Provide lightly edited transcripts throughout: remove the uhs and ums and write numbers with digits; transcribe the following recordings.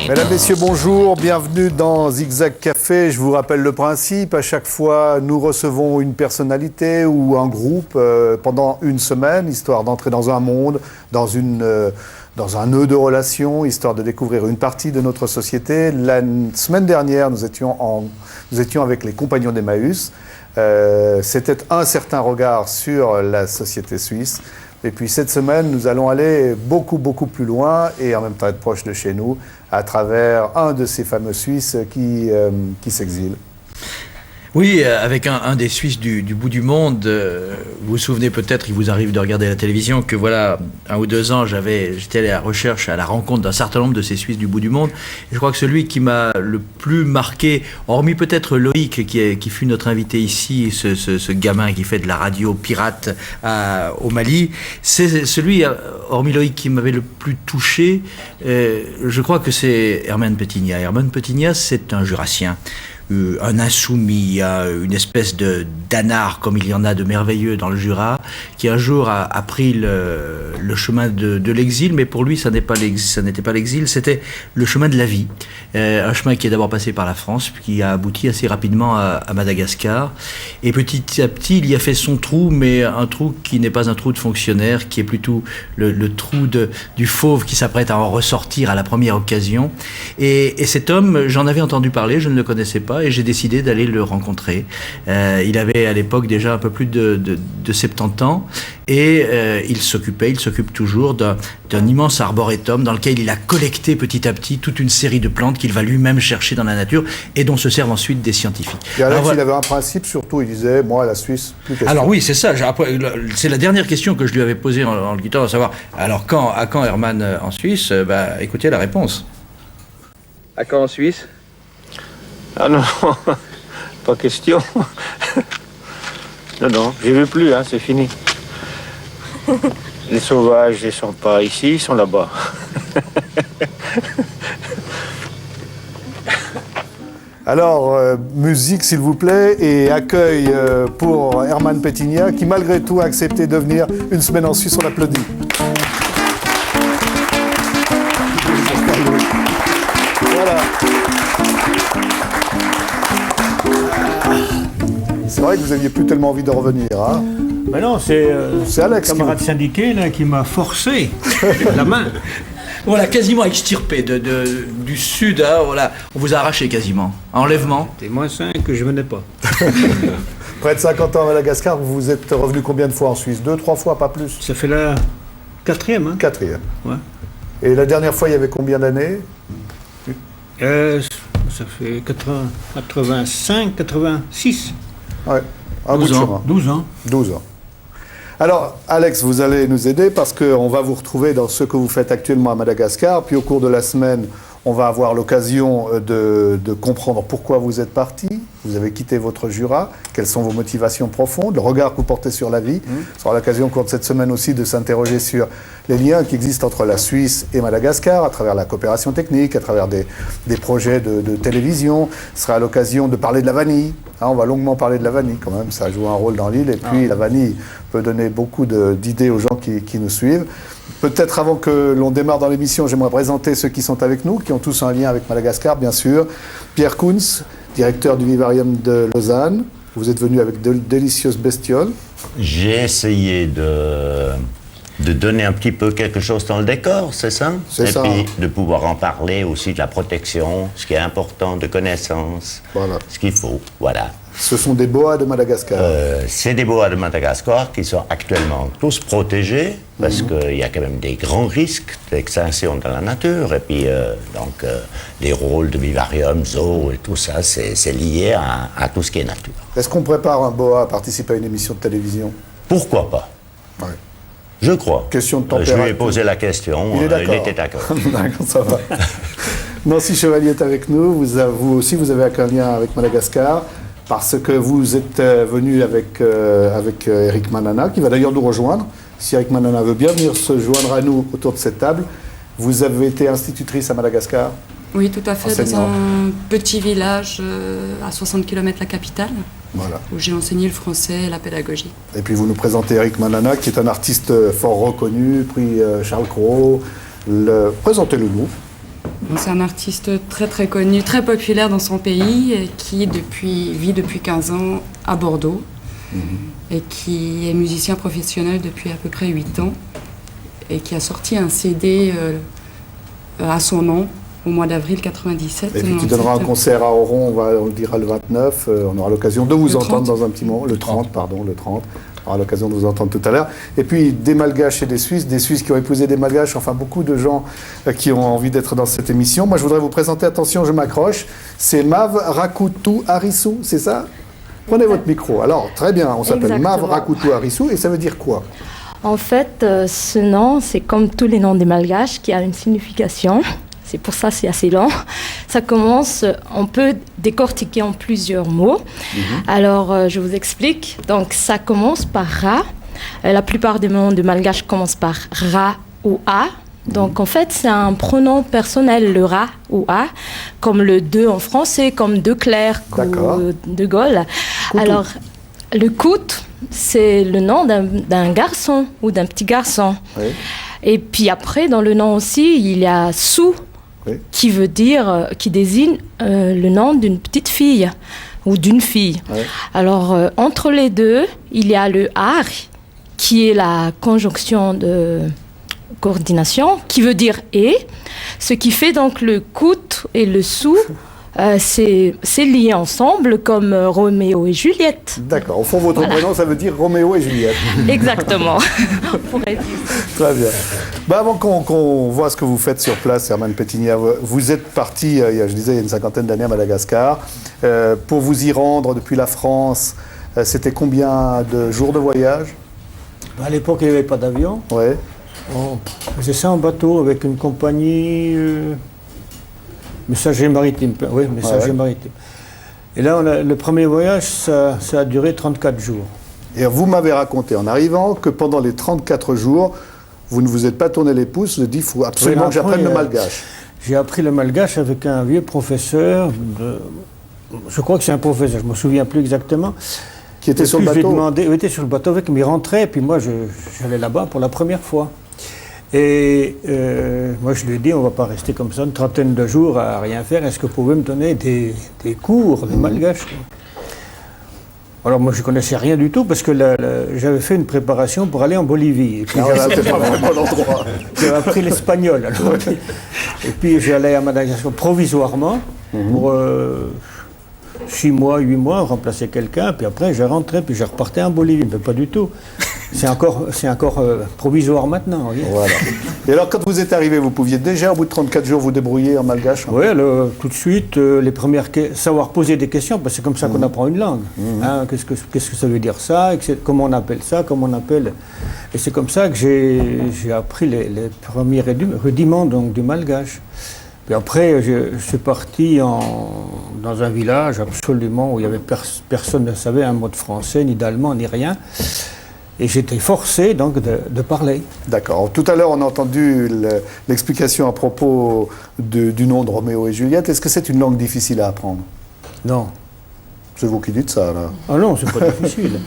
Mesdames, Messieurs, bonjour, bienvenue dans Zigzag Café. Je vous rappelle le principe, à chaque fois nous recevons une personnalité ou un groupe pendant une semaine, histoire d'entrer dans un monde, dans un nœud de relations, histoire de découvrir une partie de notre société. La semaine dernière, nous étions avec les Compagnons d'Emmaüs. C'était un certain regard sur la société suisse. Et puis cette semaine, nous allons aller beaucoup, beaucoup plus loin et en même temps être proche de chez nous à travers un de ces fameux Suisses qui s'exilent. Oui, avec un des Suisses du bout du monde. Vous vous souvenez peut-être, il vous arrive de regarder la télévision, que voilà, 1 ou 2 ans, j'étais allé à la recherche, à la rencontre d'un certain nombre de ces Suisses du bout du monde. Et je crois que celui qui m'a le plus marqué, hormis peut-être Loïc, qui fut notre invité ici, ce gamin qui fait de la radio pirate au Mali, c'est celui, hormis Loïc, qui m'avait le plus touché. Je crois que c'est Herman Petigna. Herman Petigna, c'est un Jurassien. Un insoumis, une espèce d'anard, comme il y en a de merveilleux dans le Jura, qui un jour a pris le chemin de l'exil, mais pour lui, ça n'était pas l'exil, c'était le chemin de la vie. Un chemin qui est d'abord passé par la France, puis qui a abouti assez rapidement à Madagascar. Et petit à petit, il y a fait son trou, mais un trou qui n'est pas un trou de fonctionnaire, qui est plutôt le trou du fauve qui s'apprête à en ressortir à la première occasion. Et cet homme, j'en avais entendu parler, je ne le connaissais pas, et j'ai décidé d'aller le rencontrer. Il avait à l'époque déjà un peu plus de 70 ans et il s'occupe toujours d'un immense arboretum dans lequel il a collecté petit à petit toute une série de plantes qu'il va lui-même chercher dans la nature et dont se servent ensuite des scientifiques. Et Alex, il avait un principe surtout, il disait, moi la Suisse, plus question. Alors oui, c'est ça, c'est la dernière question que je lui avais posée en le quittant, à savoir, alors à quand Herman en Suisse? Écoutez la réponse. À quand en Suisse? Ah non, pas question. Non, j'y vais plus, c'est fini. Les sauvages, ils sont pas ici, ils sont là-bas. Alors, musique s'il vous plaît, et accueil pour Herman Petigna, qui malgré tout a accepté de venir une semaine en Suisse, on l'applaudit. Voilà. C'est vrai que vous aviez plus tellement envie de revenir, hein? Ben non, c'est Alex, camarade syndiqué là, qui m'a forcé la main. Voilà, quasiment extirpé du sud, voilà, on vous a arraché quasiment. Enlèvement. C'était -5 que je venais pas. Près de 50 ans à Madagascar, vous êtes revenu combien de fois en Suisse? 2, 3 fois, pas plus? Ça fait la 4e. 4e. Ouais. Et la dernière fois, il y avait combien d'années? Ça fait 85, 86. Ouais, un bout de chemin. 12 ans. 12 ans. Alors, Alex, vous allez nous aider parce qu'on va vous retrouver dans ce que vous faites actuellement à Madagascar. Puis au cours de la semaine, on va avoir l'occasion de comprendre pourquoi vous êtes parti. Vous avez quitté votre Jura. Quelles sont vos motivations profondes, le regard que vous portez sur la vie. On aura l'occasion au cours de cette semaine aussi de s'interroger sur les liens qui existent entre la Suisse et Madagascar à travers la coopération technique, à travers des projets de télévision. Ce sera l'occasion de parler de la vanille. On va longuement parler de la vanille quand même, ça joue un rôle dans l'île. Et puis la vanille peut donner beaucoup d'idées aux gens qui nous suivent. Peut-être avant que l'on démarre dans l'émission, j'aimerais présenter ceux qui sont avec nous, qui ont tous un lien avec Madagascar, bien sûr. Pierre Kunz, directeur du Vivarium de Lausanne. Vous êtes venu avec de délicieuses bestioles. J'ai essayé de donner un petit peu quelque chose dans le décor, c'est ça? C'est ça. Et puis de pouvoir en parler aussi de la protection, ce qui est important, de connaissance, Voilà. ce qu'il faut, voilà. Ce sont des boas de Madagascar. C'est des boas de Madagascar qui sont actuellement tous protégés parce qu'il y a quand même des grands risques d'extinction dans la nature. Et puis, les rôles de vivarium, zoo et tout ça, c'est lié à tout ce qui est nature. Est-ce qu'on prépare un boa à participer à une émission de télévision? Pourquoi pas? Ouais. Je crois. Question de température. Je lui ai posé la question, il était d'accord. D'accord, ça va. Nancy Chevalier est avec nous. Vous aussi, vous avez un lien avec Madagascar. parce que vous êtes venu avec Eric Manana, qui va d'ailleurs nous rejoindre. Si Eric Manana veut bien venir se joindre à nous autour de cette table. Vous avez été institutrice à Madagascar? Oui, tout à fait, dans Enseignant. un petit village à 60 km de la capitale, Voilà. où j'ai enseigné le français et la pédagogie. Et puis vous nous présentez Eric Manana, qui est un artiste fort reconnu, prix Charles Cros. Présentez-le nous. C'est un artiste très très connu, très populaire dans son pays, et qui vit depuis 15 ans à Bordeaux, et qui est musicien professionnel depuis à peu près 8 ans, et qui a sorti un CD à son nom au mois d'avril 97. Et puis qui donnera un concert à Oron, on le dira le 29, on aura l'occasion de vous Le entendre 30. dans un petit moment, le 30, pardon, le 30. On aura l'occasion de vous entendre tout à l'heure. Et puis des Malgaches et des Suisses qui ont épousé des Malgaches, enfin beaucoup de gens qui ont envie d'être dans cette émission. Moi je voudrais vous présenter, attention je m'accroche, c'est Mav Rakutu Arissou, c'est ça? Prenez votre micro. Alors très bien, on s'appelle Mav Exactement. Rakutu Arissou et ça veut dire quoi? En fait, ce nom, c'est comme tous les noms des Malgaches, qui a une signification. C'est pour ça que c'est assez long. Ça commence, on peut décortiquer en plusieurs mots. Alors, je vous explique. Donc, ça commence par Ra. La plupart des noms de Malgaches commencent par Ra ou A. Donc, en fait, c'est un pronom personnel, le Ra ou A, comme le de en français, comme de Clercq D'accord. ou de Gaulle. Couteau. Alors, le Kout, c'est le nom d'un garçon ou d'un petit garçon. Oui. Et puis après, dans le nom aussi, il y a Sou, Oui. qui veut dire, qui désigne le nom d'une petite fille ou d'une fille. Oui. Alors, entre les deux, il y a le Ar, qui est la conjonction de coordination, qui veut dire et, ce qui fait donc le Kout et le Sou. C'est lié ensemble comme Roméo et Juliette. D'accord, au fond votre prénom ça veut dire Roméo et Juliette. Exactement. On pourrait dire. Très bien. Bah, avant qu'on voit ce que vous faites sur place, Herman Pétinia, vous êtes parti, je disais, il y a une cinquantaine d'années à Madagascar. Pour vous y rendre depuis la France, c'était combien de jours de voyage? À l'époque, il n'y avait pas d'avion. Ouais. On faisait ça en bateau avec une compagnie messager maritime. Oui, messager Ouais. maritime. Et là, le premier voyage, ça a duré 34 jours. Et vous m'avez raconté en arrivant que pendant les 34 jours, vous ne vous êtes pas tourné les pouces, vous avez dit il faut absolument Oui, que j'apprenne après, le malgache. J'ai appris le malgache avec un vieux professeur, je crois que c'est un professeur, je ne me souviens plus exactement. Qui était Et sur le puis, je lui ai bateau. demandé, il était sur le bateau avec, mais il rentrait, et puis moi j'allais là-bas pour la première fois. Et moi je lui ai dit, on ne va pas rester comme ça une trentaine de jours à rien faire, est-ce que vous pouvez me donner des cours de malgache? Alors moi je ne connaissais rien du tout parce que j'avais fait une préparation pour aller en Bolivie. Et puis, Ah ouais, c'était pas vraiment l'endroit. j'avais appris l'espagnol. Alors. Et puis j'allais à Madagascar provisoirement pour 6 mois, 8 mois, remplacer quelqu'un. Puis après je rentrais, puis je repartais en Bolivie. Mais pas du tout. C'est encore provisoire maintenant. Vous voyez. Voilà. Et alors, quand vous êtes arrivé, vous pouviez déjà, au bout de 34 jours, vous débrouiller en malgache? Oui, tout de suite, savoir poser des questions, parce que c'est comme ça qu'on apprend une langue. Hein, qu'est-ce que ça veut dire ça, comment on appelle ça, comment on appelle... Et c'est comme ça que j'ai appris les premiers rudiments donc, du malgache. Puis après, je suis parti dans un village absolument où il y avait personne ne savait un mot de français, ni d'allemand, ni rien. Et j'étais forcé donc de parler. D'accord. Tout à l'heure, on a entendu l'explication à propos du nom de Roméo et Juliette. Est-ce que c'est une langue difficile à apprendre? Non. C'est vous qui dites ça, là. Ah non, c'est pas difficile.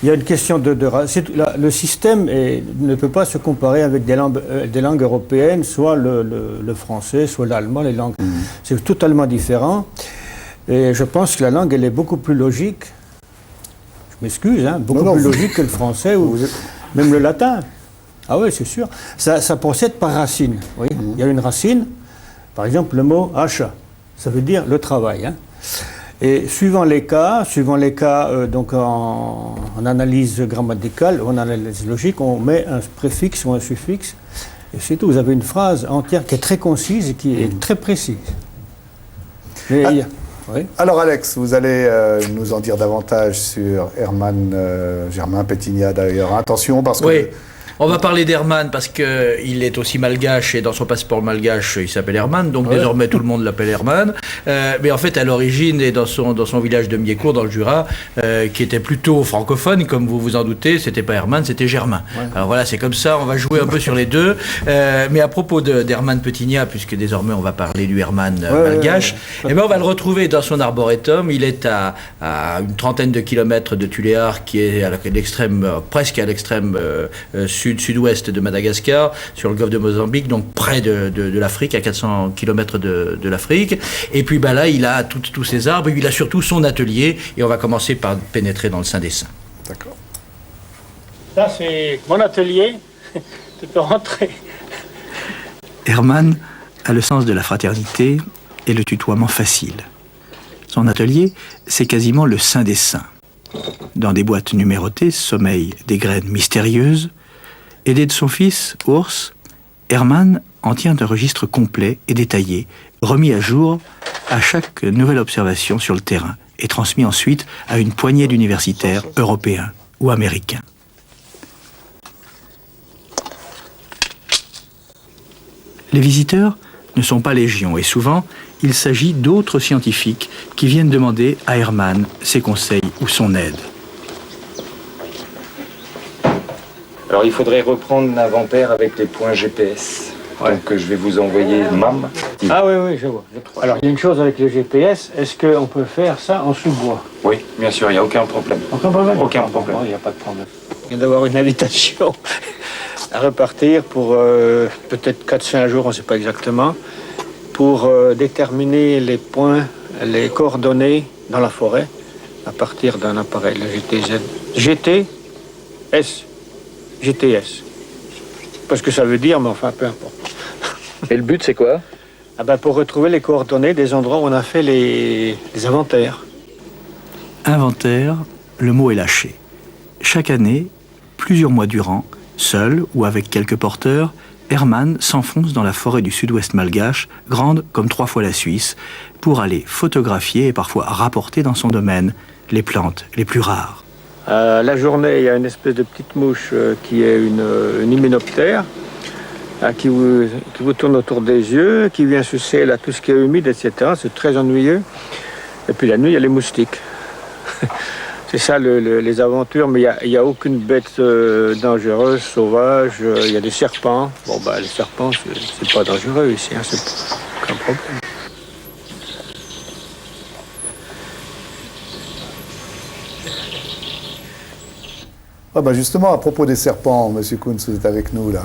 Il y a une question le système ne peut pas se comparer avec des langues européennes, soit le français, soit l'allemand, les langues. C'est totalement différent. Et je pense que la langue, elle est beaucoup plus logique. Je m'excuse, hein, beaucoup plus logique que le français ou même le latin. Ah oui, c'est sûr. Ça procède par racine. Oui. Il y a une racine, par exemple le mot achat, ça veut dire le travail. Hein. Et suivant les cas, donc en analyse grammaticale, en analyse logique, on met un préfixe ou un suffixe. Et c'est tout. Vous avez une phrase entière qui est très concise et qui est très précise. Mais oui. Alors Alex, vous allez nous en dire davantage sur Germain Pétinia d'ailleurs. Attention parce que On va parler d'Herman parce qu'il est aussi malgache et dans son passeport malgache, il s'appelle Herman, donc désormais tout le monde l'appelle Herman. Mais en fait, à l'origine, et dans son village de Miécourt, dans le Jura, qui était plutôt francophone, comme vous vous en doutez, c'était pas Herman, c'était Germain. Ouais. Alors voilà, c'est comme ça, on va jouer un peu sur les deux. Mais à propos d'Herman Petigna, puisque désormais on va parler du Herman malgache, eh ben on va le retrouver dans son arboretum. Il est à une trentaine de kilomètres de Tuléar, qui est à l'extrême, presque à l'extrême sud-ouest de Madagascar, sur le golfe de Mozambique, donc près de l'Afrique, à 400 km de l'Afrique. Et puis là, il a tous ces arbres, et il a surtout son atelier, et on va commencer par pénétrer dans le sein des saints. D'accord. Ça, c'est mon atelier. Tu peux rentrer. Herman a le sens de la fraternité et le tutoiement facile. Son atelier, c'est quasiment le sein des saints. Dans des boîtes numérotées sommeillent des graines mystérieuses. Aidé de son fils, Ours, Herman en tient un registre complet et détaillé, remis à jour à chaque nouvelle observation sur le terrain et transmis ensuite à une poignée d'universitaires européens ou américains. Les visiteurs ne sont pas légion et souvent, il s'agit d'autres scientifiques qui viennent demander à Herman ses conseils ou son aide. Alors il faudrait reprendre l'inventaire avec les points GPS. Ouais. Donc je vais vous envoyer MAM. Ah oui, je vois. Alors il y a une chose avec le GPS, est-ce qu'on peut faire ça en sous-bois? Oui, bien sûr, il n'y a aucun problème. Aucun problème? Aucun problème. Il n'y a pas de problème. Je viens d'avoir une invitation à repartir pour peut-être 4-5 jours, on ne sait pas exactement, pour déterminer les points, les coordonnées dans la forêt à partir d'un appareil, le GTS. Parce que ça veut dire, mais enfin, peu importe. Et le but, c'est quoi? Pour retrouver les coordonnées des endroits où on a fait les inventaires. Inventaire, le mot est lâché. Chaque année, plusieurs mois durant, seul ou avec quelques porteurs, Herman s'enfonce dans la forêt du sud-ouest malgache, grande comme 3 fois la Suisse, pour aller photographier et parfois rapporter dans son domaine les plantes les plus rares. La journée, il y a une espèce de petite mouche qui est une hyménoptère, qui vous tourne autour des yeux, qui vient sucer là, tout ce qui est humide, etc. C'est très ennuyeux. Et puis la nuit, il y a les moustiques. C'est ça les aventures, mais il n'y a aucune bête dangereuse, sauvage. Il y a des serpents. Bon, les serpents, c'est pas dangereux ici, hein, c'est aucun problème. Justement, à propos des serpents, Monsieur Kounz, vous êtes avec nous là.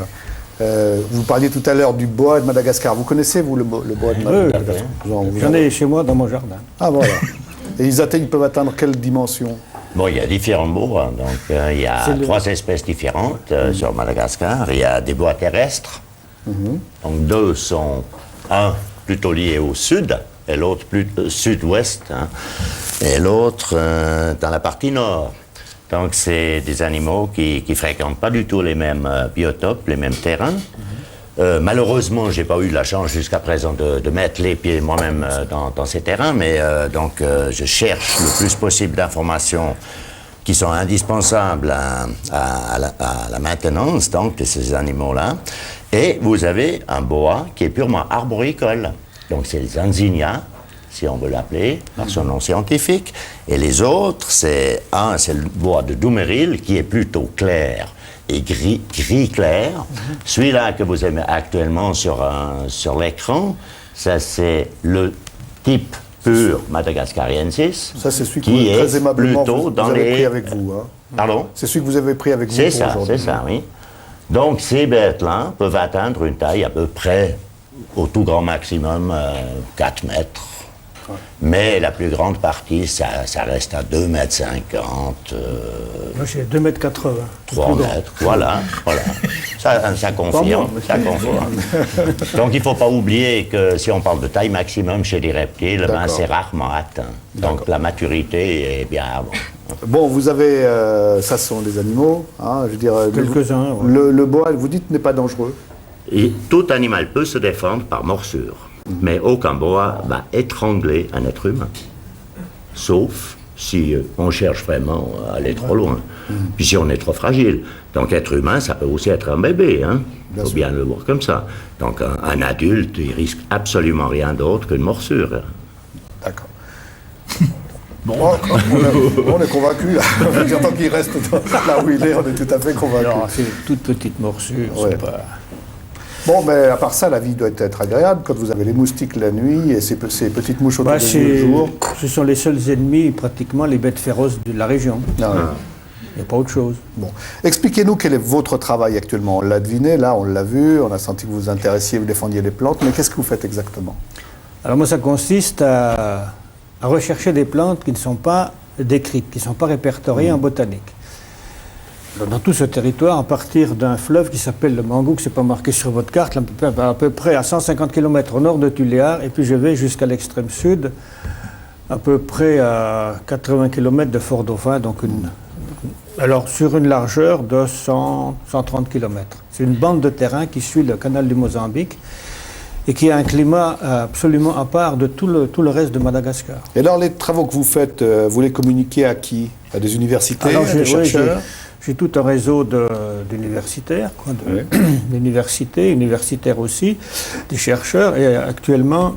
Vous parliez tout à l'heure du bois de Madagascar. Vous connaissez, vous, le bois de Madagascar? J'en ai chez moi dans mon jardin. Ah, voilà. Et ils peuvent atteindre quelle dimension? Bon, il y a différents bois, donc il y a 3 espèces différentes sur Madagascar. Il y a des bois terrestres, donc 2 sont, un plutôt lié au sud, et l'autre plus sud-ouest, hein, et l'autre dans la partie nord. Donc c'est des animaux qui fréquentent pas du tout les mêmes biotopes, les mêmes terrains. Malheureusement, j'ai pas eu la chance jusqu'à présent de mettre les pieds moi-même dans ces terrains, mais donc je cherche le plus possible d'informations qui sont indispensables à la maintenance donc, de ces animaux-là. Et vous avez un bois qui est purement arboricole. Donc c'est les Anzinia, si on veut l'appeler, par son nom scientifique. Et les autres, c'est le bois de Doumeril, qui est plutôt clair et gris clair. Celui-là que vous avez actuellement sur l'écran, ça c'est le type pur madagascariensis. Ça c'est celui qui est très aimablement vous avez pris avec vous. Hein. Pardon? C'est celui que vous avez pris avec vous pour aujourd'hui. C'est ça, oui. Donc ces bêtes-là peuvent atteindre une taille à peu près, au tout grand maximum, 4 mètres. Mais la plus grande partie, ça reste à 2,50 mètres. Moi, j'ai 2,80 mètres. 3 mètres, voilà. Ça confirme. Donc, il ne faut pas oublier que si on parle de taille maximum chez les reptiles, c'est rarement atteint. Donc, la maturité est bien avant. Bon, vous avez... ça, ce sont des animaux. Hein, je veux dire, quelques-uns. Ouais. Le boa, vous dites, n'est pas dangereux. Et tout animal peut se défendre par morsure. Mais aucun boa va étrangler un être humain, sauf si on cherche vraiment à aller trop loin. Puis si on est trop fragile. Donc être humain, ça peut aussi être un bébé, hein. Il faut bien le voir comme ça. Donc un adulte, il risque absolument rien d'autre qu'une morsure. D'accord. Bon, on est convaincu, là. Tant qu'il reste là où il est, on est tout à fait convaincu. Alors, c'est une toute petite morsure, c'est pas... Bon, mais à part ça, la vie doit être agréable quand vous avez les moustiques la nuit et ces petites mouches autour de vous le jour. Ce sont les seuls ennemis, pratiquement, les bêtes féroces de la région. Il n'y a pas autre chose. Bon. Expliquez-nous quel est votre travail actuellement. On l'a deviné, là, on l'a vu, on a senti que vous vous intéressiez, vous défendiez les plantes, mais qu'est-ce que vous faites exactement? Alors moi, ça consiste à rechercher des plantes qui ne sont pas décrites, qui ne sont pas répertoriées en botanique. Dans tout ce territoire, à partir d'un fleuve qui s'appelle le Mangouk, c'est pas marqué sur votre carte, à peu près à 150 km au nord de Tuléar, et puis je vais jusqu'à l'extrême sud, à peu près à 80 km de Fort-Dauphin, donc alors sur une largeur de 130 km. C'est une bande de terrain qui suit le canal du Mozambique et qui a un climat absolument à part de tout le reste de Madagascar. Et alors, les travaux que vous faites, vous les communiquez à qui? À des universités, à des chercheurs? J'ai tout un réseau d'universitaires, d'universités, universitaires aussi, des chercheurs, et actuellement,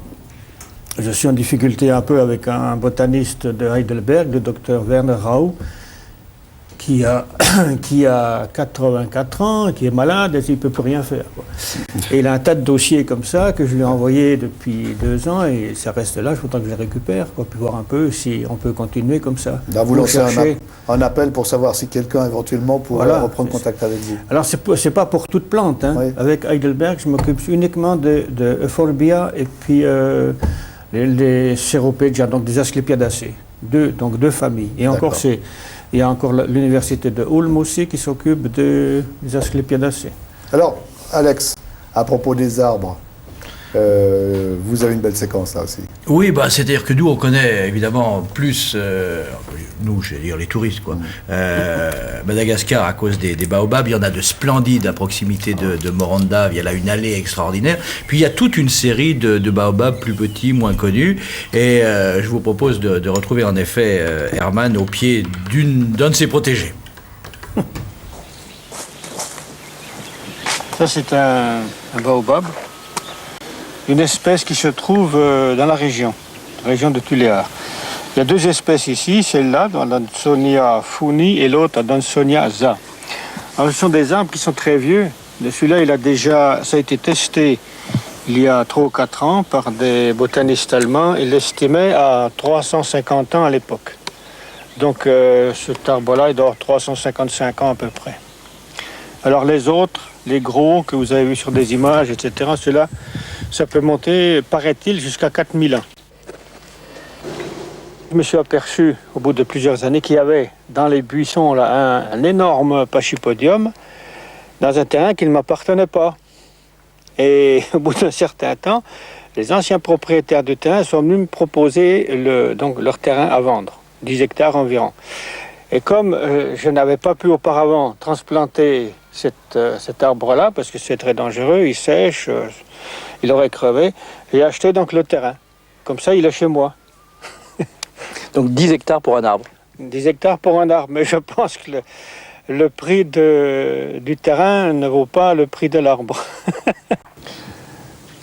je suis en difficulté un peu avec un botaniste de Heidelberg, le docteur Werner Rau, qui a 84 ans, qui est malade et qui ne peut plus rien faire, quoi. Et il a un tas de dossiers comme ça que je lui ai envoyés depuis 2 ans et ça reste là, je voudrais que je les récupère, quoi, puis voir un peu si on peut continuer comme ça. Là, vous lancez un appel pour savoir si quelqu'un éventuellement pourrait reprendre contact avec vous. Alors c'est pas pour toute plante, hein. Oui. Avec Heidelberg, je m'occupe uniquement de Euphorbia et puis les Ceropegia, donc des Asclepiadacées. Donc 2 familles. Et encore il y a encore l'université de Ulm aussi qui s'occupe des Asclepiadacées. Alors, Alex, à propos des arbres, vous avez une belle séquence là aussi. Oui, c'est-à-dire que nous, on connaît évidemment plus, nous, je vais dire les touristes, quoi. Madagascar à cause des baobabs. Il y en a de splendides à proximité de Morondava. Il y a là une allée extraordinaire. Puis il y a toute une série de baobabs plus petits, moins connus. Et je vous propose de retrouver en effet Herman au pied d'un de ses protégés. Ça, c'est un baobab. Une espèce qui se trouve dans la région de Tuléar. Il y a 2 espèces ici, celle-là, Dansonia funi, et l'autre, Dansonia za. Alors, ce sont des arbres qui sont très vieux. Celui-là, ça a été testé il y a 3 ou 4 ans par des botanistes allemands. Ils l'estimaient à 350 ans à l'époque. Donc, cet arbre-là, il doit avoir 355 ans à peu près. Alors, les autres, les gros que vous avez vus sur des images, etc., ceux-là, ça peut monter, paraît-il, jusqu'à 4000 ans. Je me suis aperçu, au bout de plusieurs années, qu'il y avait dans les buissons là, un énorme pachypodium dans un terrain qui ne m'appartenait pas. Et au bout d'un certain temps, les anciens propriétaires du terrain sont venus me proposer leur terrain à vendre, 10 hectares environ. Et comme je n'avais pas pu auparavant transplanter cet arbre-là, parce que c'est très dangereux, il sèche, il aurait crevé, j'ai acheté donc le terrain. Comme ça, il est chez moi. Donc 10 hectares pour un arbre. 10 hectares pour un arbre, mais je pense que le prix du terrain ne vaut pas le prix de l'arbre.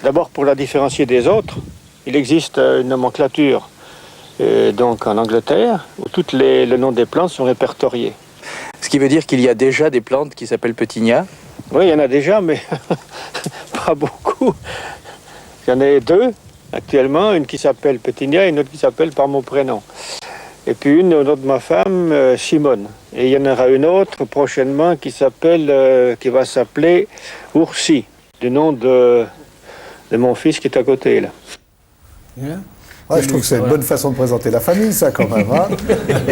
D'abord, pour la différencier des autres, il existe une nomenclature donc en Angleterre, où les noms des plantes sont répertoriés. Ce qui veut dire qu'il y a déjà des plantes qui s'appellent pétinia. Oui, il y en a déjà, mais pas beaucoup. Il y en a 2 actuellement, une qui s'appelle Pétinia et une autre qui s'appelle par mon prénom. Et puis une autre de ma femme, Simone. Et il y en aura une autre prochainement qui va s'appeler Oursi, du nom de mon fils qui est à côté là. Yeah. Ouais, je trouve que c'est une bonne façon de présenter la famille, ça, quand même. Hein.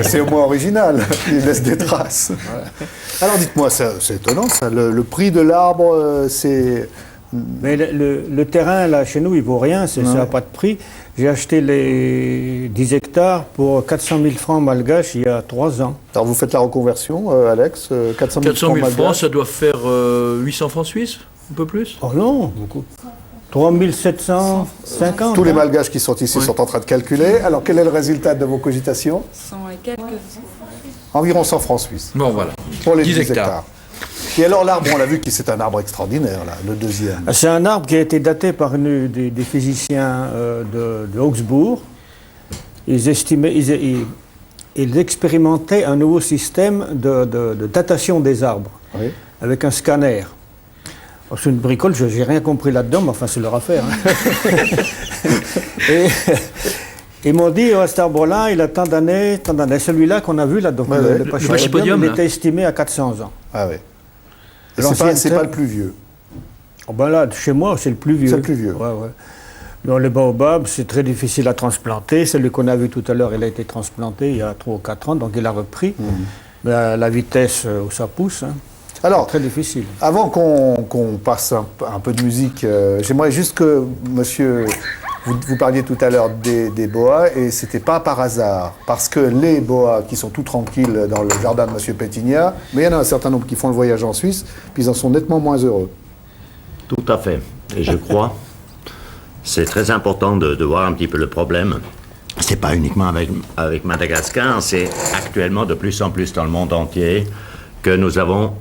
C'est au moins original. Il laisse des traces. Alors, dites-moi, c'est étonnant, ça. Le prix de l'arbre, c'est... Mais le terrain, là, chez nous, il vaut rien. Ça n'a pas de prix. J'ai acheté les 10 hectares pour 400 000 francs malgaches il y a 3 ans. Alors, vous faites la reconversion, Alex 400 000 400 000 francs, ça doit faire 800 francs suisses, un peu plus? Oh non, beaucoup. 3750. Tous les Malgaches qui sont ici sont en train de calculer. Alors, quel est le résultat de vos cogitations? 100 et quelques. Environ 100 francs suisses. Bon, voilà. Pour les 10 10 hectares. hectares. Et alors, l'arbre, on l'a vu que c'est un arbre extraordinaire, là, le deuxième. C'est un arbre qui a été daté par des physiciens de Augsbourg. Ils expérimentaient un nouveau système de datation des arbres, Oui. avec un scanner. Alors, c'est une bricole, je n'ai rien compris là-dedans, mais enfin, c'est leur affaire. Hein. Et ils m'ont dit, cet arbre-là, il a tant d'années. Celui-là qu'on a vu, là, donc, le Pachypodium, il était estimé à 400 ans. Ah oui. Et Alors, c'est pas le plus vieux. Oh ben là, chez moi, c'est le plus vieux. C'est le plus vieux. Ouais, ouais. Dans les baobabs, c'est très difficile à transplanter. Celui qu'on a vu tout à l'heure, il a été transplanté il y a 3 ou 4 ans, donc il a repris. Mais à la vitesse où ça pousse, hein, Alors, très difficile. avant qu'on passe un peu de musique, j'aimerais juste que, monsieur, vous parliez tout à l'heure des boas, et c'était pas par hasard, parce que les boas qui sont tout tranquilles dans le jardin de monsieur Pétignat, mais il y en a un certain nombre qui font le voyage en Suisse, puis ils en sont nettement moins heureux. Tout à fait. Et je crois, c'est très important de voir un petit peu le problème. C'est pas uniquement avec Madagascar, c'est actuellement de plus en plus dans le monde entier que nous avons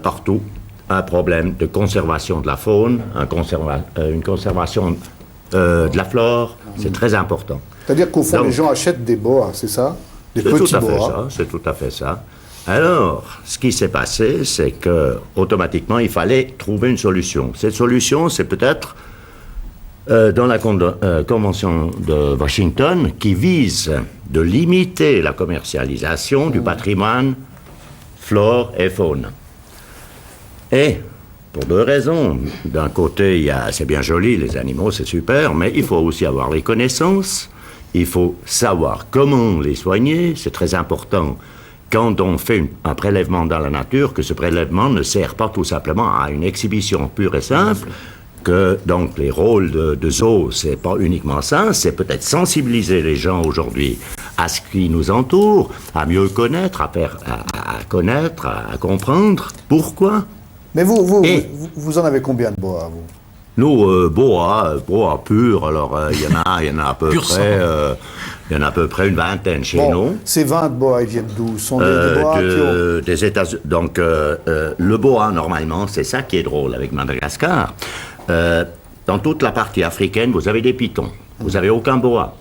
partout un problème de conservation de la faune, une conservation de la flore. C'est très important. C'est-à-dire qu'au fond, Donc, les gens achètent des boas, c'est ça? Des C'est petits tout à fait boas. ça, c'est tout à fait ça. Alors, ce qui s'est passé, c'est que automatiquement, il fallait trouver une solution. Cette solution, c'est peut-être dans la Convention de Washington qui vise de limiter la commercialisation du patrimoine flore et faune. Et pour 2 raisons. D'un côté, c'est bien joli, les animaux, c'est super, mais il faut aussi avoir les connaissances. Il faut savoir comment les soigner. C'est très important quand on fait un prélèvement dans la nature, que ce prélèvement ne sert pas tout simplement à une exhibition pure et simple, que donc les rôles de zoo, c'est pas uniquement ça, c'est peut-être sensibiliser les gens aujourd'hui à ce qui nous entoure, à mieux connaître, à connaître, à comprendre pourquoi. Mais vous en avez combien de boas, vous? Nous, boas purs, alors il y en a à peu près... Il y en a à peu près une vingtaine chez nous. Ces 20 boas, ils viennent d'où? Sont des boas des États-Unis. Donc, le boa, normalement, c'est ça qui est drôle avec Madagascar. Dans toute la partie africaine, vous avez des pitons. Vous n'avez aucun boa.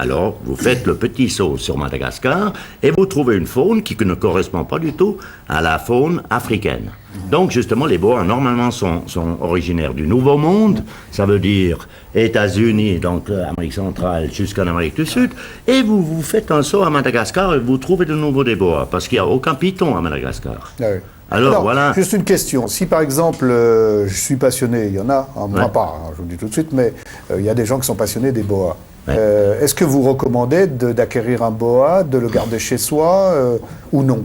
Alors, vous faites le petit saut sur Madagascar et vous trouvez une faune qui ne correspond pas du tout à la faune africaine. Donc, justement, les boas, normalement, sont originaires du Nouveau Monde. Ça veut dire États-Unis, donc Amérique centrale jusqu'en Amérique du Sud. Et vous faites un saut à Madagascar et vous trouvez de nouveau des boas, parce qu'il n'y a aucun python à Madagascar. Ah oui. Alors, voilà. Juste une question. Si par exemple, je suis passionné, il y en a, moi pas, je vous le dis tout de suite, mais il y a des gens qui sont passionnés des boas. Ouais. Est-ce que vous recommandez d'acquérir un boa, de le garder chez soi ou non?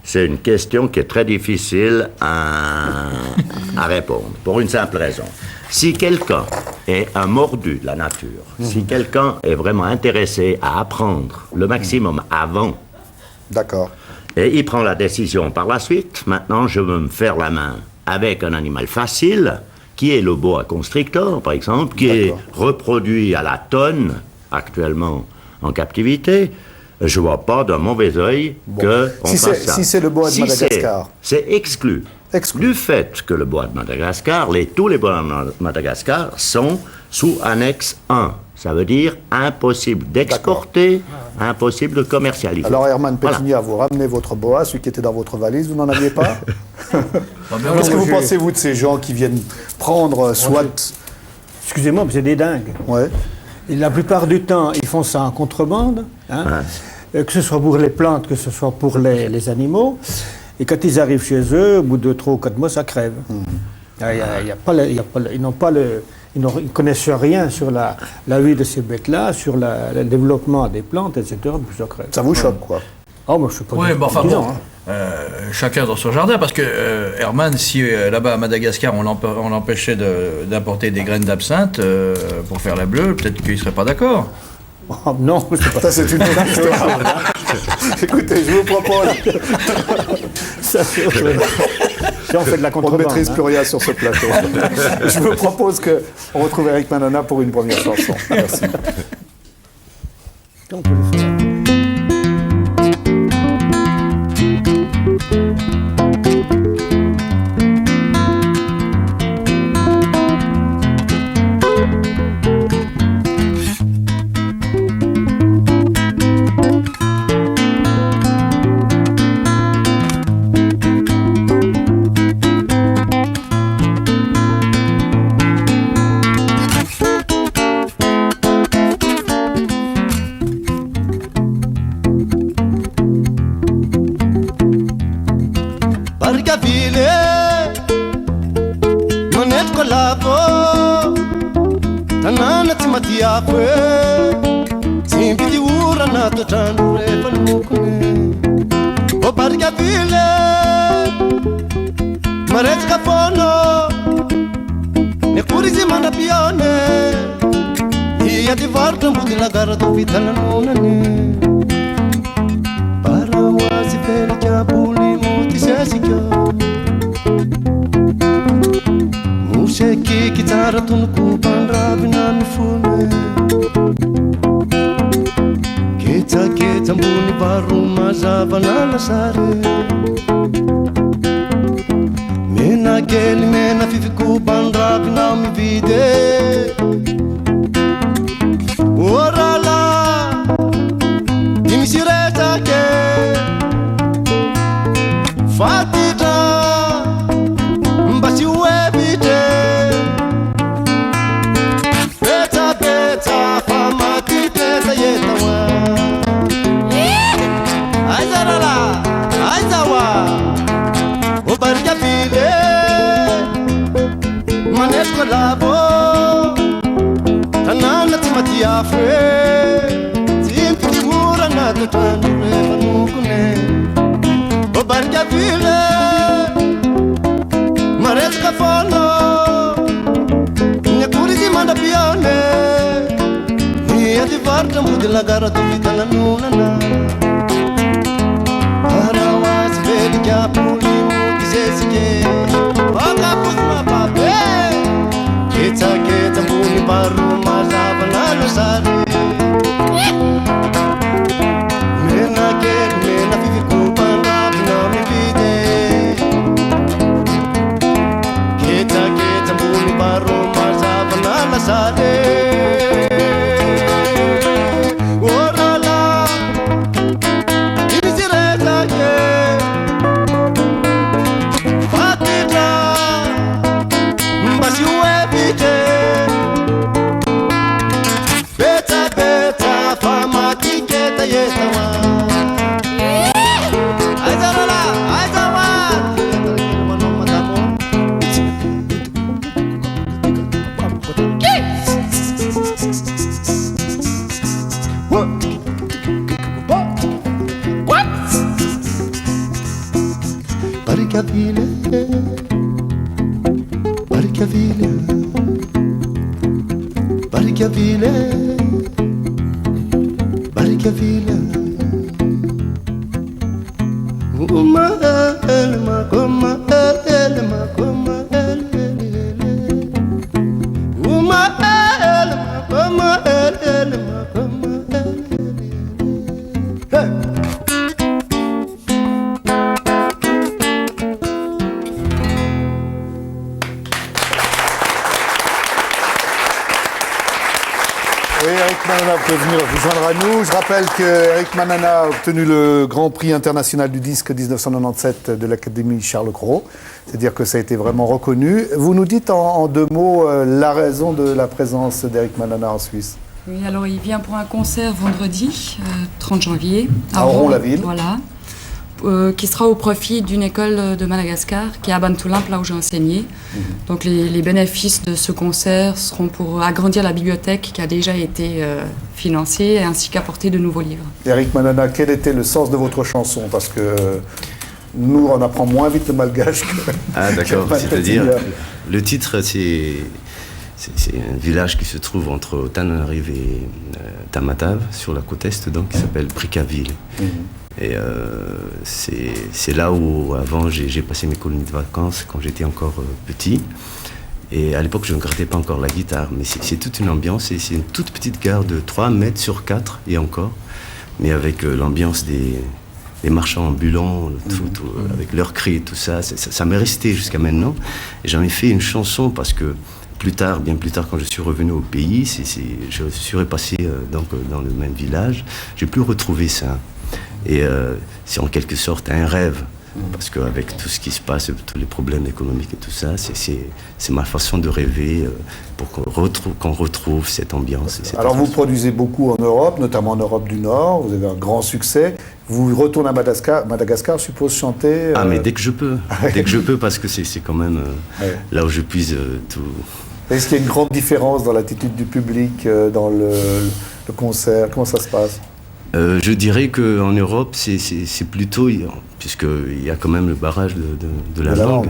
C'est une question qui est très difficile à répondre, pour une simple raison. Si quelqu'un est un mordu de la nature, si quelqu'un est vraiment intéressé à apprendre le maximum avant, D'accord. et il prend la décision par la suite, maintenant je veux me faire la main avec un animal facile, qui est le boa constrictor, par exemple, qui est reproduit à la tonne actuellement en captivité, je ne vois pas d'un mauvais œil qu'on fasse ça. Si c'est le boa de Madagascar. C'est exclu. Du fait que le bois de Madagascar, tous les bois de Madagascar sont sous annexe 1. Ça veut dire impossible d'exporter, impossible de commercialiser. Alors Herman Pétignat, vous ramenez votre boa, celui qui était dans votre valise, vous n'en aviez pas? Qu'est-ce que vous pensez, vous, de ces gens qui viennent prendre soit... Excusez-moi, mais c'est des dingues. Ouais. Et la plupart du temps, ils font ça en contrebande, hein, que ce soit pour les plantes, que ce soit pour les animaux. Et quand ils arrivent chez eux, au bout de 3 ou 4 mois, ça crève. Ils ne connaissent rien sur la vie de ces bêtes-là, sur le développement des plantes, etc. Puis ça crève. Ça vous choque, quoi? Oh, moi, je ne suis pas Oui, bon, enfin bon, disant, hein. Chacun dans son jardin, parce que Herman, si là-bas à Madagascar, on l'empêchait d'importer des graines d'absinthe pour faire la bleue, peut-être qu'il ne serait pas d'accord. Oh, non, c'est pas ça. C'est une autre histoire. Écoutez, je vous propose... ça, c'est autre chose. Si on fait de la On ne contrebande. maîtrise plus rien sur ce plateau. Je vous propose qu'on retrouve Eric Mananas pour une première chanson. Merci. On peut le faire. Je rappelle qu'Eric Mananas a obtenu le Grand Prix international du disque 1997 de l'Académie Charles Cros. C'est-à-dire que ça a été vraiment reconnu. Vous nous dites en deux mots la raison de la présence d'Eric Mananas en Suisse. Oui, alors il vient pour un concert vendredi, 30 janvier. À Oron-la-Ville. Voilà. Qui sera au profit d'une école de Madagascar, qui est à Bantoulin, là où j'ai enseigné. Donc les bénéfices de ce concert seront pour agrandir la bibliothèque qui a déjà été financée, ainsi qu'apporter de nouveaux livres. Eric Mananas, quel était le sens de votre chanson? Parce que nous, on apprend moins vite le malgache que... Ah d'accord, c'est-à-dire, le titre, c'est un village qui se trouve entre Tananarive et Tamatave, sur la côte est, donc, qui s'appelle Brickaville. Et c'est là où, avant, j'ai passé mes colonies de vacances quand j'étais encore petit. Et à l'époque, je ne grattais pas encore la guitare. Mais c'est toute une ambiance. Et c'est une toute petite gare de 3 mètres sur 4, et encore. Mais avec l'ambiance des marchands ambulants, avec leurs cris et tout ça. Ça m'est resté jusqu'à maintenant. Et j'en ai fait une chanson parce que bien plus tard, quand je suis revenu au pays, je suis repassé donc, dans le même village. J'ai pu retrouver ça. Et c'est en quelque sorte un rêve, parce qu'avec tout ce qui se passe, tous les problèmes économiques et tout ça, c'est ma façon de rêver pour qu'on retrouve cette ambiance. Alors vous produisez beaucoup en Europe, notamment en Europe du Nord, vous avez un grand succès. Vous retournez à Madagascar, je suppose, chanter mais dès que je peux, dès que je peux, parce que c'est quand même là où je puise tout. Est-ce qu'il y a une grande différence dans l'attitude du public, dans le concert? Comment ça se passe? Je dirais qu'en Europe, c'est plutôt, puisqu'il y a quand même le barrage de la langue.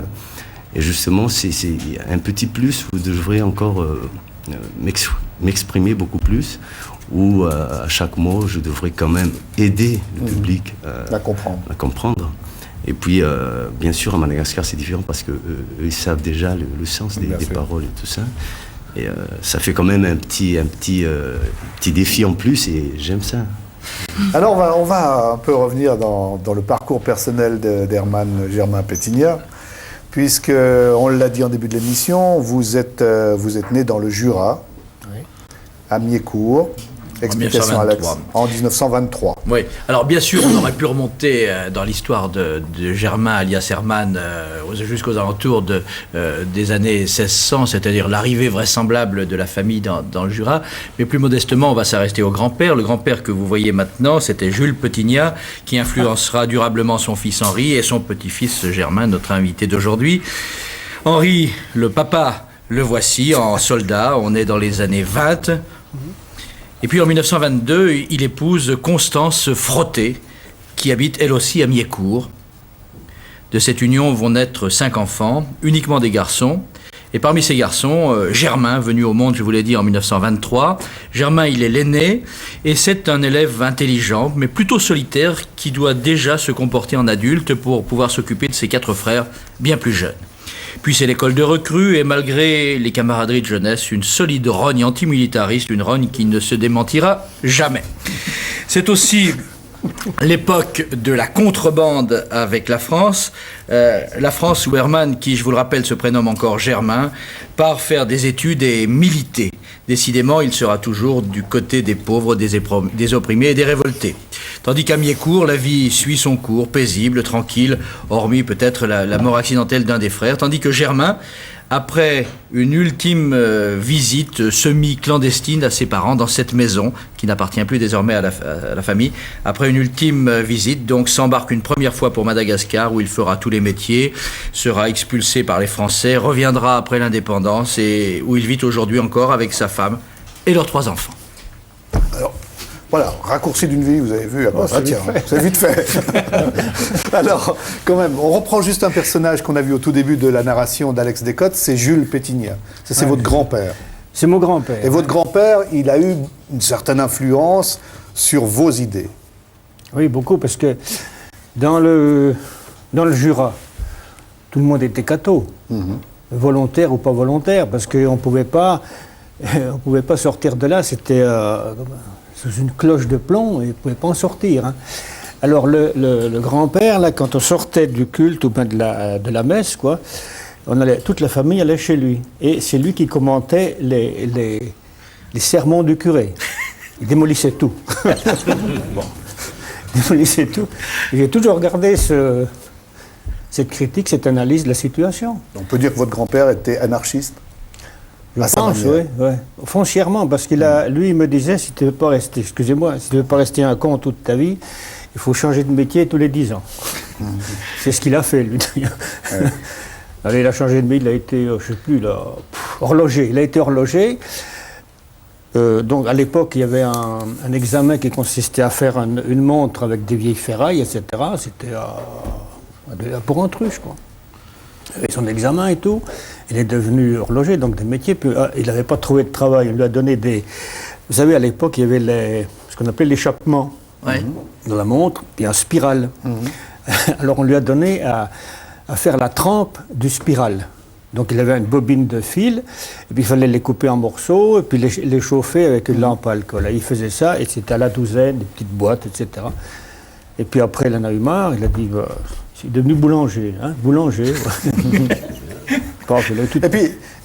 Et justement, c'est un petit plus où je devrais encore m'exprimer beaucoup plus, où à chaque mot, je devrais quand même aider le public à comprendre. Et puis, bien sûr, à Madagascar, c'est différent parce qu'eux, ils savent déjà le sens des paroles et tout ça. Et ça fait quand même un petit défi en plus, et j'aime ça. Alors on va un peu revenir dans le parcours personnel d'Herman Germain Pétignat, puisque, on l'a dit en début de l'émission, vous êtes né dans le Jura, à Miécourt. Explication, Alex. En 1923. Oui. Alors, bien sûr, on aurait pu remonter dans l'histoire de Germain, alias Herman, jusqu'aux alentours des années 1600, c'est-à-dire l'arrivée vraisemblable de la famille dans le Jura. Mais plus modestement, on va s'arrêter au grand-père. Le grand-père que vous voyez maintenant, c'était Jules Pétignat, qui influencera durablement son fils Henri et son petit-fils Germain, notre invité d'aujourd'hui. Henri, le papa, le voici en soldat. On est dans les années 20. Et puis en 1922, il épouse Constance Frotté, qui habite elle aussi à Miécourt. De cette union vont naître 5 enfants, uniquement des garçons. Et parmi ces garçons, Germain, venu au monde, je vous l'ai dit, en 1923. Germain, il est l'aîné, et c'est un élève intelligent, mais plutôt solitaire, qui doit déjà se comporter en adulte pour pouvoir s'occuper de ses 4 frères bien plus jeunes. Puis c'est l'école de recrues, et malgré les camaraderies de jeunesse, une solide rogne antimilitariste, une rogne qui ne se démentira jamais. C'est aussi l'époque de la contrebande avec la France où Herman, qui je vous le rappelle se prénomme encore Germain, part faire des études et militer. Décidément, il sera toujours du côté des pauvres, des opprimés et des révoltés. Tandis qu'à Miécourt, la vie suit son cours, paisible, tranquille, hormis peut-être la mort accidentelle d'un des frères. Tandis que Germain, après une ultime visite semi-clandestine à ses parents dans cette maison, qui n'appartient plus désormais à la famille, après une ultime visite, donc s'embarque une première fois pour Madagascar, où il fera tous les métiers, sera expulsé par les Français, reviendra après l'indépendance, et où il vit aujourd'hui encore avec sa femme et leurs 3 enfants. Alors, voilà, raccourci d'une vie, vous avez vu. C'est vite fait. Alors, quand même, on reprend juste un personnage qu'on a vu au tout début de la narration d'Alex Descotes, c'est Jules Pétignat. Ça, c'est votre grand-père. C'est mon grand-père. Et votre grand-père, il a eu une certaine influence sur vos idées. Oui, beaucoup, parce que dans le Jura, tout le monde était catho, volontaire ou pas volontaire, parce qu'on ne pouvait pas sortir de là, c'était sous une cloche de plomb, et on ne pouvait pas en sortir. Alors le grand-père, là, quand on sortait du culte ou bien de la messe, quoi, toute la famille allait chez lui. Et c'est lui qui commentait les sermons du curé. Il démolissait tout. Il démolissait tout. J'ai toujours regardé cette critique, cette analyse de la situation. On peut dire que votre grand-père était anarchiste? Je pense, oui. Foncièrement, parce qu'il lui, il me disait, si tu ne veux pas rester, excusez-moi, si tu ne veux pas rester un con toute ta vie, il faut changer de métier tous les 10 ans. C'est ce qu'il a fait, lui, d'ailleurs. Ouais. Alors, il a changé de métier, il a été, je ne sais plus, horloger. Il a été horloger. Donc, à l'époque, il y avait un examen qui consistait à faire une montre avec des vieilles ferrailles, etc. C'était pour un truc, quoi. Avec son examen et tout, il est devenu horloger, donc des métiers. Il n'avait pas trouvé de travail, on lui a donné des... Vous savez, à l'époque, il y avait ce qu'on appelait l'échappement. Ouais. dans la montre, puis un spiral. Alors on lui a donné à faire la trempe du spiral. Donc il avait une bobine de fil, et puis il fallait les couper en morceaux, et puis les chauffer avec une lampe à alcool. Et il faisait ça, et c'était à la douzaine, des petites boîtes, etc. Et puis après, il en a eu marre, il a dit, bah, je suis devenu boulanger, hein, boulanger.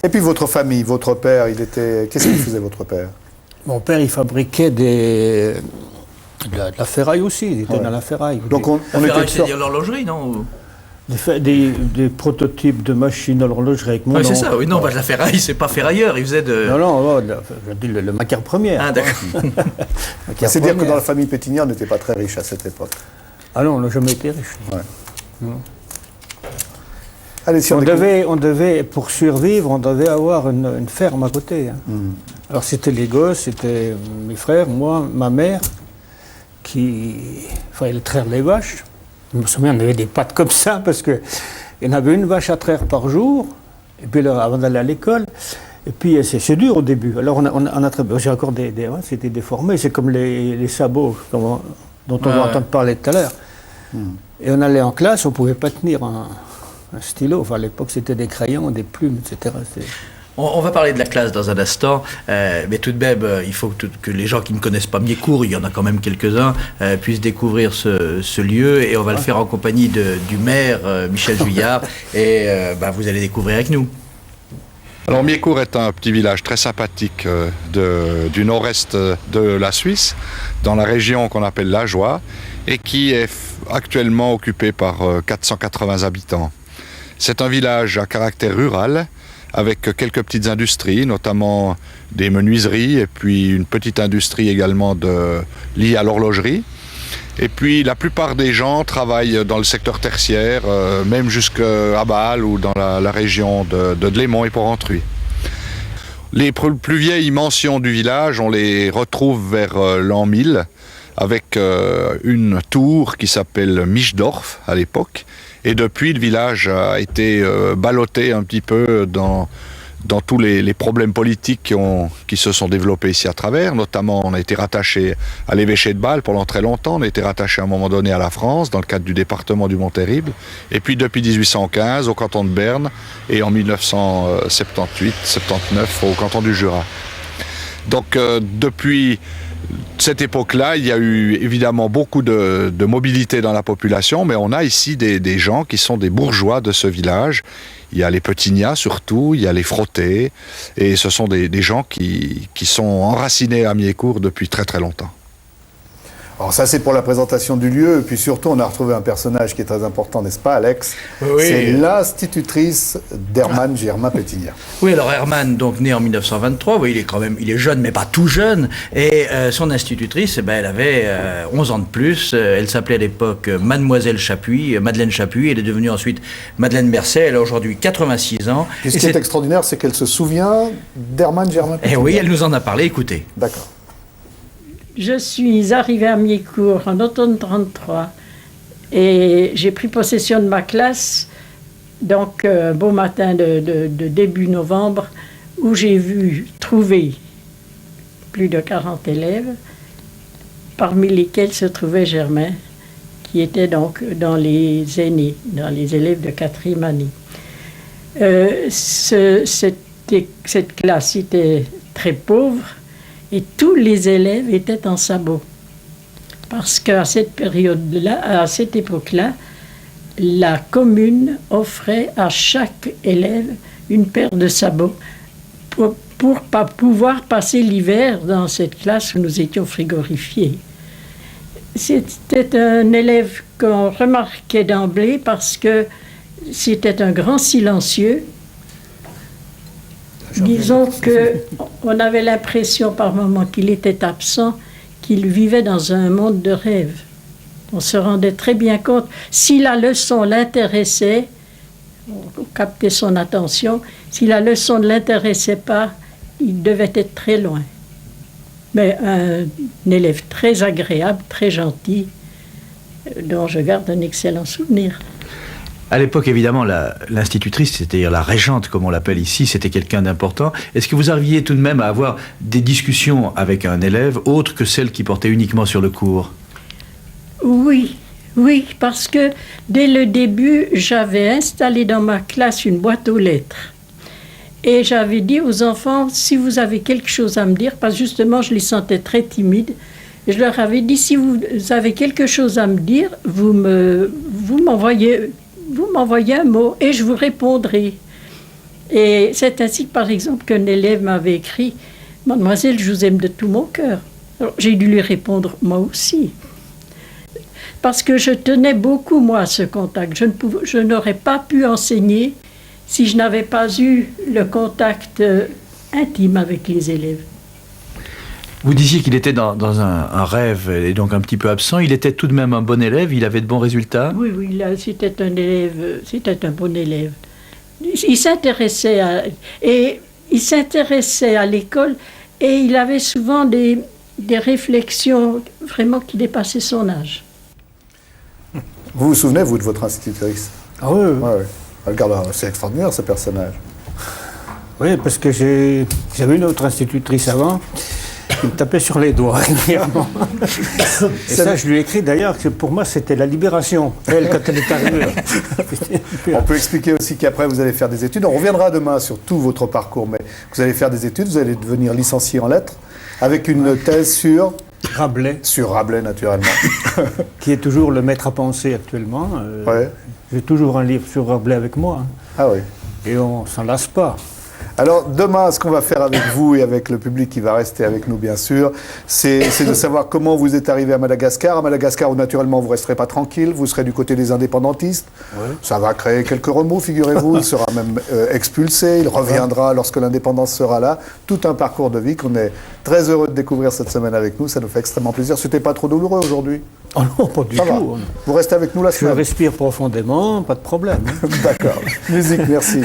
Et puis votre famille, votre père, qu'est-ce qu'il faisait votre père? Mon père, il fabriquait de la ferraille aussi, il était dans la ferraille. Donc on était c'est-à-dire l'horlogerie, non? Des prototypes de machines à l'horlogerie avec mon oncle. C'est ça, oui, non, la ferraille, c'est pas ferrailleur, il faisait de... Non, je dis le matière première. Ah, d'accord. C'est dire que dans la famille Pétignat, on n'était pas très riche à cette époque. Ah non, on n'a jamais été riche. Ouais. Non. Allez, si on devait, pour survivre, on devait avoir une ferme à côté. Hein. Alors c'était les gosses, c'était mes frères, moi, ma mère, qui fallait traire les vaches. Je me souviens, on avait des pattes comme ça, parce qu'il y en avait une vache à traire par jour, et puis avant d'aller à l'école. Et puis c'est dur au début. Alors j'ai encore c'était déformé, c'est comme les sabots dont on va entendre parler tout à l'heure. Et on allait en classe, on ne pouvait pas tenir un stylo. Enfin, à l'époque, c'était des crayons, des plumes, etc. On va parler de la classe dans un instant, mais tout de même, il faut que les gens qui ne connaissent pas Miécourt, il y en a quand même quelques-uns, puissent découvrir ce lieu, et on va le faire en compagnie du maire, Michel Juillard, et vous allez découvrir avec nous. Alors Miécourt est un petit village très sympathique du nord-est de la Suisse, dans la région qu'on appelle la Joie, et qui est actuellement occupé par 480 habitants. C'est un village à caractère rural, avec quelques petites industries, notamment des menuiseries, et puis une petite industrie également liée à l'horlogerie. Et puis la plupart des gens travaillent dans le secteur tertiaire, même jusqu'à Bâle ou dans la région de Dlémont et Porrentruy. Les plus vieilles mentions du village, on les retrouve vers l'an 1000, avec une tour qui s'appelle Mischdorf à l'époque. Et depuis, le village a été ballotté un petit peu dans tous les problèmes politiques qui se sont développés ici à travers. Notamment, on a été rattaché à l'évêché de Bâle pendant très longtemps. On a été rattaché à un moment donné à la France, dans le cadre du département du Mont-Terrible. Et puis, depuis 1815, au canton de Berne. Et en 1978-79, au canton du Jura. Donc, depuis cette époque-là, il y a eu évidemment beaucoup de mobilité dans la population, mais on a ici des gens qui sont des bourgeois de ce village. Il y a les Pétignats surtout, il y a les Frottés, et ce sont des gens qui sont enracinés à Miécourt depuis très très longtemps. Alors ça, c'est pour la présentation du lieu, et puis surtout, on a retrouvé un personnage qui est très important, n'est-ce pas, Alex? Oui. C'est l'institutrice d'Hermann Germain Pétignat. Oui, alors Hermann, donc né en 1923, oui, il est jeune, mais pas tout jeune, et son institutrice, elle avait 11 ans de plus, elle s'appelait à l'époque Mademoiselle Chapuis, Madeleine Chapuis, elle est devenue ensuite Madeleine Mercet, elle a aujourd'hui 86 ans. Et ce qui est extraordinaire, c'est qu'elle se souvient d'Hermann Germain Pétignat. Et oui, elle nous en a parlé, écoutez. D'accord. Je suis arrivée à Miécourt en automne 1933 et j'ai pris possession de ma classe, donc beau matin de début novembre, où j'ai trouvé plus de 40 élèves, parmi lesquels se trouvait Germain, qui était donc dans les aînés, dans les élèves de 4e année. Cette classe était très pauvre, et tous les élèves étaient en sabots. Parce qu'à cette période-là, à cette époque-là, la commune offrait à chaque élève une paire de sabots pour pouvoir passer l'hiver dans cette classe où nous étions frigorifiés. C'était un élève qu'on remarquait d'emblée parce que c'était un grand silencieux. Disons qu'on avait l'impression par moments qu'il était absent, qu'il vivait dans un monde de rêve. On se rendait très bien compte, si la leçon l'intéressait, on captait son attention, si la leçon ne l'intéressait pas, il devait être très loin. Mais un élève très agréable, très gentil, dont je garde un excellent souvenir. À l'époque, évidemment, l'institutrice, c'est-à-dire la régente, comme on l'appelle ici, c'était quelqu'un d'important. Est-ce que vous arriviez tout de même à avoir des discussions avec un élève, autres que celles qui portaient uniquement sur le cours? Oui, oui, parce que dès le début, j'avais installé dans ma classe une boîte aux lettres. Et j'avais dit aux enfants, si vous avez quelque chose à me dire, parce que justement, je les sentais très timides, je leur avais dit, si vous avez quelque chose à me dire, vous m'envoyez un mot et je vous répondrai. Et c'est ainsi, par exemple, qu'un élève m'avait écrit, « Mademoiselle, je vous aime de tout mon cœur ». Alors, j'ai dû lui répondre, moi aussi. Parce que je tenais beaucoup, moi, à ce contact. Je n'aurais pas pu enseigner si je n'avais pas eu le contact intime avec les élèves. Vous disiez qu'il était dans un rêve et donc un petit peu absent. Il était tout de même un bon élève, il avait de bons résultats? Oui, c'était un bon élève. Il s'intéressait à l'école et il avait souvent des réflexions vraiment qui dépassaient son âge. Vous vous souvenez, vous, de votre institutrice? Ah oui. Ouais. Regarde, c'est extraordinaire, ce personnage. Oui, parce que j'avais une autre institutrice avant qui me tapait sur les doigts régulièrement. Et ça, je lui ai écrit d'ailleurs que pour moi, c'était la libération, elle, quand elle est arrivée. On peut expliquer aussi qu'après, vous allez faire des études. On reviendra demain sur tout votre parcours, mais vous allez faire des études, vous allez devenir licencié en lettres, avec une thèse sur... Rabelais. Sur Rabelais, naturellement. Qui est toujours le maître à penser actuellement. Ouais. J'ai toujours un livre sur Rabelais avec moi. Ah oui. Et on s'en lasse pas. Alors demain, ce qu'on va faire avec vous et avec le public qui va rester avec nous, bien sûr, c'est de savoir comment vous êtes arrivé à Madagascar. À Madagascar, où naturellement, vous ne resterez pas tranquille, vous serez du côté des indépendantistes. Ouais. Ça va créer quelques remous, figurez-vous. Il sera même expulsé, il reviendra lorsque l'indépendance sera là. Tout un parcours de vie qu'on est très heureux de découvrir cette semaine avec nous. Ça nous fait extrêmement plaisir. C'était pas trop douloureux aujourd'hui? Oh non, pas du tout. Vous restez avec nous la semaine? Je respire profondément, pas de problème. D'accord. Musique, merci.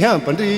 Happy,